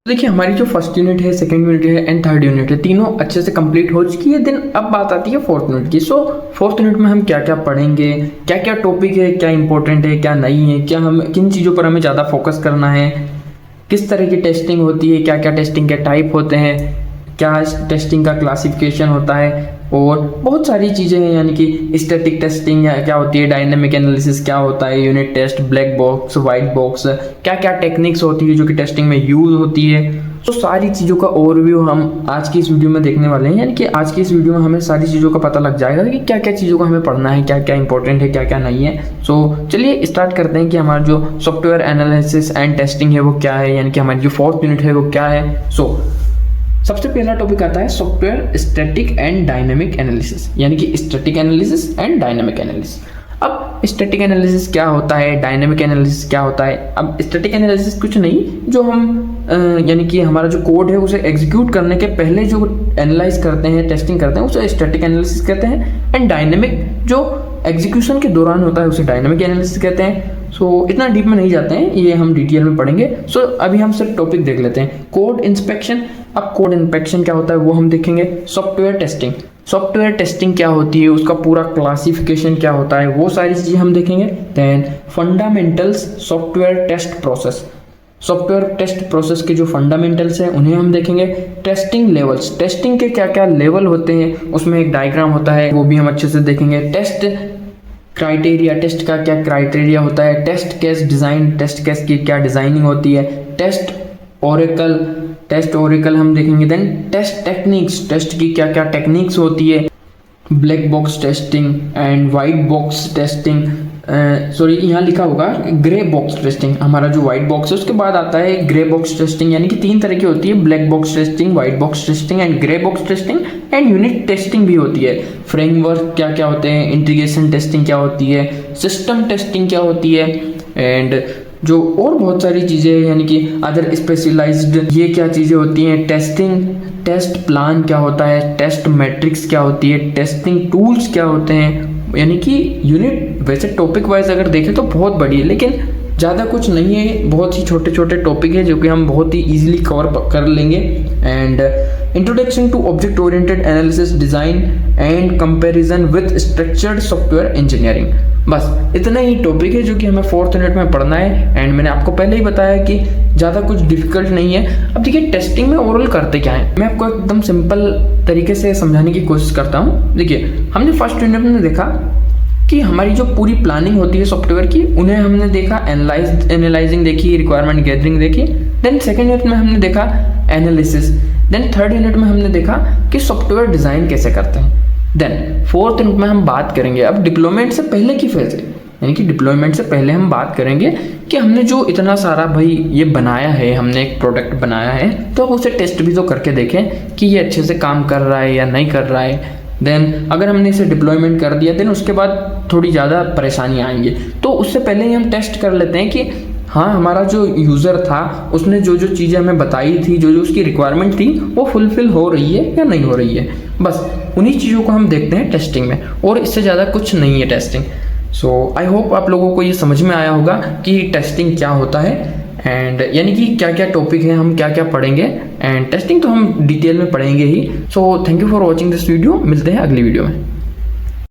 देखिए हमारी जो फर्स्ट यूनिट है, सेकंड यूनिट है एंड थर्ड यूनिट है, तीनों अच्छे से कंप्लीट हो चुकी है। देन अब बात आती है फोर्थ यूनिट की। सो फोर्थ यूनिट में हम क्या क्या पढ़ेंगे, क्या क्या टॉपिक है, क्या इंपॉर्टेंट है, क्या नहीं है, क्या हम किन चीज़ों पर हमें ज़्यादा फोकस करना है, किस तरह की टेस्टिंग होती है, क्या क्या टेस्टिंग के टाइप होते हैं, क्या टेस्टिंग का क्लासिफिकेशन होता है, और बहुत सारी चीज़ें हैं। यानी कि स्टैटिक टेस्टिंग क्या होती है, डायनेमिक एनालिसिस क्या होता है, unit test, black box, white box, क्या क्या टेक्निक्स होती है जो कि टेस्टिंग में यूज होती है। तो सारी चीज़ों का ओवरव्यू हम आज की इस वीडियो में देखने वाले हैं। यानी कि आज की इस वीडियो में हमें सारी चीज़ों का पता लग जाएगा कि क्या क्या चीज़ों को हमें पढ़ना है, क्या क्या इंपॉर्टेंट है, क्या क्या नहीं है। सो चलिए स्टार्ट करते हैं कि हमारा जो सॉफ्टवेयर एनालिसिस एंड टेस्टिंग है वो क्या है, यानी कि हमारी जो फोर्थ यूनिट है वो क्या है। सबसे पहला टॉपिक आता है software static and dynamic analysis, यानी कि static analysis and dynamic analysis. अब स्टैटिक एनालिसिस क्या होता है, डायनेमिक एनालिसिस क्या होता है। अब स्टैटिक एनालिसिस कुछ नहीं, जो हम यानी कि हमारा जो कोड है उसे एग्जीक्यूट करने के पहले जो एनालाइज करते हैं, टेस्टिंग करते हैं, उसे स्टैटिक एनालिसिस कहते हैं। एंड डायनेमिक जो एग्जीक्यूशन के दौरान होता है उसे डायनेमिक एनालिसिस कहते हैं। इतना डीप में नहीं जाते हैं, ये हम डिटेल में पढ़ेंगे। अभी हम सिर्फ टॉपिक देख लेते हैं, कोड इंस्पेक्शन। अब कोड इंस्पेक्शन क्या होता है वो हम देखेंगे। सॉफ्टवेयर टेस्टिंग क्या होती है, उसका पूरा क्लासिफिकेशन क्या होता है, वो सारी चीज़ें हम देखेंगे। Then fundamentals software test process के जो फंडामेंटल्स हैं उन्हें हम देखेंगे। टेस्टिंग लेवल्स, टेस्टिंग के क्या क्या लेवल होते हैं, उसमें एक डायग्राम होता है, वो भी हम अच्छे से देखेंगे। टेस्ट क्राइटेरिया, टेस्ट का क्या क्राइटेरिया होता है। Test case design, test case की क्या डिज़ाइनिंग होती है। टेस्ट ओरेकल हम देखेंगे। देन टेस्ट टेक्निक्स, टेस्ट की क्या क्या टेक्निक्स होती है। Black box testing and white box testing, यहाँ लिखा होगा ग्रे बॉक्स टेस्टिंग। हमारा जो वाइट बॉक्स है उसके बाद आता है ग्रे बॉक्स टेस्टिंग, यानी कि तीन तरह की होती है, black box testing, white box testing and grey box testing. And unit testing भी होती है। फ्रेमवर्क क्या क्या होते हैं, इंटीग्रेशन टेस्टिंग क्या होती है, सिस्टम टेस्टिंग क्या होती है, एंड जो और बहुत सारी चीज़ें हैं, यानी कि अदर स्पेशलाइज्ड ये क्या चीज़ें होती हैं। टेस्ट प्लान क्या होता है, टेस्ट मैट्रिक्स क्या होती है, टेस्टिंग टूल्स क्या होते हैं। यानी कि यूनिट वैसे टॉपिक वाइज अगर देखें तो बहुत बड़ी है, लेकिन ज़्यादा कुछ नहीं है, बहुत ही छोटे छोटे टॉपिक है जो कि हम बहुत ही इजीली कवर कर लेंगे। And introduction to object oriented analysis, design and comparison with structured software engineering. बस इतना ही टॉपिक है जो कि हमें फोर्थ यूनिट में पढ़ना है। एंड मैंने आपको पहले ही बताया कि ज़्यादा कुछ डिफिकल्ट नहीं है। अब देखिए टेस्टिंग में ओवरऑल करते क्या है, मैं आपको एकदम सिंपल तरीके से समझाने की कोशिश करता हूँ। देखिए हमने फर्स्ट यूनिट में देखा कि हमारी जो पूरी प्लानिंग होती है सॉफ्टवेयर की, उन्हें हमने देखा, एनालाइजिंग देखी, रिक्वायरमेंट गैदरिंग देखी। देन सेकेंड यूनिट में हमने देखा एनालिसिस। देन थर्ड यूनिट में हमने देखा कि सॉफ्टवेयर डिज़ाइन कैसे करते हैं। देन फोर्थ यूनिट में हम बात करेंगे अब डिप्लॉयमेंट से पहले की फेज है, यानी कि डिप्लॉयमेंट से पहले हम बात करेंगे कि हमने जो इतना सारा भाई ये बनाया है, हमने एक प्रोडक्ट बनाया है, तो अब उसे टेस्ट भी तो करके देखें कि ये अच्छे से काम कर रहा है या नहीं कर रहा है। देन अगर हमने इसे डिप्लॉयमेंट कर दिया, देन उसके बाद थोड़ी ज़्यादा परेशानियाँ आएंगी, तो उससे पहले ही हम टेस्ट कर लेते हैं कि हाँ हमारा जो यूज़र था उसने जो जो चीज़ें हमें बताई थी, जो जो उसकी रिक्वायरमेंट थी, वो फुलफिल हो रही है या नहीं हो रही है। बस उन्हीं चीज़ों को हम देखते हैं टेस्टिंग में, और इससे ज़्यादा कुछ नहीं है टेस्टिंग। आई होप आप लोगों को ये समझ में आया होगा कि टेस्टिंग क्या होता है, एंड यानी कि क्या क्या टॉपिक है, हम क्या क्या पढ़ेंगे। एंड टेस्टिंग तो हम डिटेल में पढ़ेंगे ही। Thank you for watching this video. मिलते हैं अगली वीडियो में।